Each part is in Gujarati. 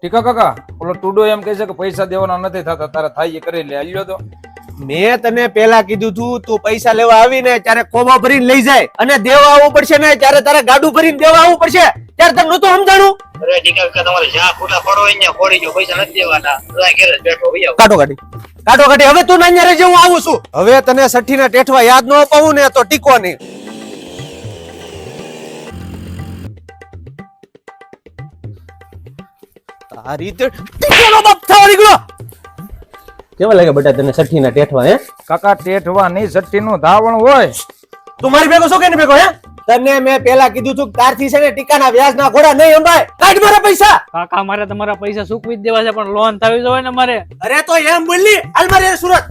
ટીકા કાકા ઓલો ટુડો એમ કહે છે કે પૈસા દેવાના નથી થતા, તારે થાય એ કરી લે. આલ્યો તો મેં તને પેલા કીધું તું પૈસા લેવા આવીને ત્યારે કોબા ભરીને લઈ જાય અને દેવા આવવું પડશે ને ત્યારે તારે ગાડું ભરીને દેવા આવવું પડશે. ત્યારે તને નતું સમજાણું? અરે ટીકા કાકા તમારે જ્યાં ખોટા પડો હોય ત્યાં પડી ગયો, પૈસા નથી દેવાના. બધા ઘેર જ બેઠો ભાઈ આવો. કાઢો કાઢી હવે તું નાન્યા રહેજે, હું આવું છું. હવે તને સઠ્ઠીના ટેઠવા યાદ ન અપાવું ને તો ટીકો નહીં. આ રીતે ટીકોનો બાપ થવા નીકળ્યો. કેવા લાગે બેટા તને સઠ્ઠીના ટેઠવા? હે કાકા ટેઠવા નહીં, સટ્ટી નું ધાવણ હોય. તું મારી ભેગો છો કે નહીં ભેગો? હે તને મેં પેલા કીધું તું તારથી છે ને ટીકાના વ્યાજના ઘોડા નહીં અંબાય. કાઢ મારા પૈસા. કાકા મારે તમારા પૈસા ચૂકવી જ દેવા છે, પણ લોન થવી જોઈએ ને મારે. અરે તો એમ બોલી હાલ મારે સુરત.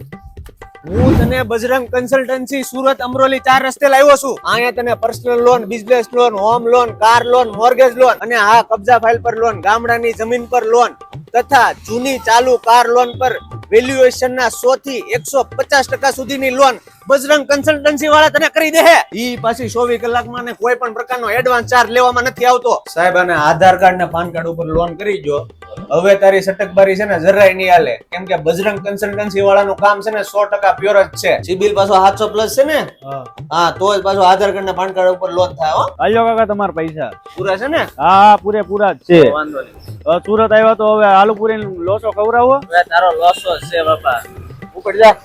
હું તને બજરંગ કન્સલ્ટન્સી સુરત અમરોલી 4 રસ્તે લાવ્યો છું. અહીંયા તને personal loan, business loan, home loan, car loan, mortgage loan અને હા કબજા ફાઇલ પર લોન, ગામડાની જમીન પર લોન તથા જૂની ચાલુ કાર લોન પર વેલ્યુએશન ના 100 થી 150% સુધીની લોન બજરંગ કન્સલ્ટન્સી વાળા તને કરી દે. ઈ પાછી 24 કલાકમાં ને કોઈ પણ પ્રકારનો એડવાન્સ ચાર્જ લેવામાં નથી આવતો. સાહેબ અને આધાર કાર્ડ ને પાન કાર્ડ ઉપર લોન કરી જો. હવે તારી સટકબારી છે ને જરાય નહીં હાલે, કેમ કે બજરંગ કન્સલ્ટન્સી વાળાનું કામ છે ને 100% પ્યોર જ છે. સિબિલ પાછો 700 પ્લસ છે ને, હા તો જ પાછો આધાર કાર્ડ ને પાન કાર્ડ ઉપર લોન થાય. હો આલ્યો કાકા તમારા પૈસા પૂરા છે ને? હા પૂરેપૂરા જ છે. વાંધો નહીં. સુરત આવ્યા તો હવે આલુ પૂરી લોચો ખવડાવો. હવે તારો લોસો છે બાપા. ઉપર જા.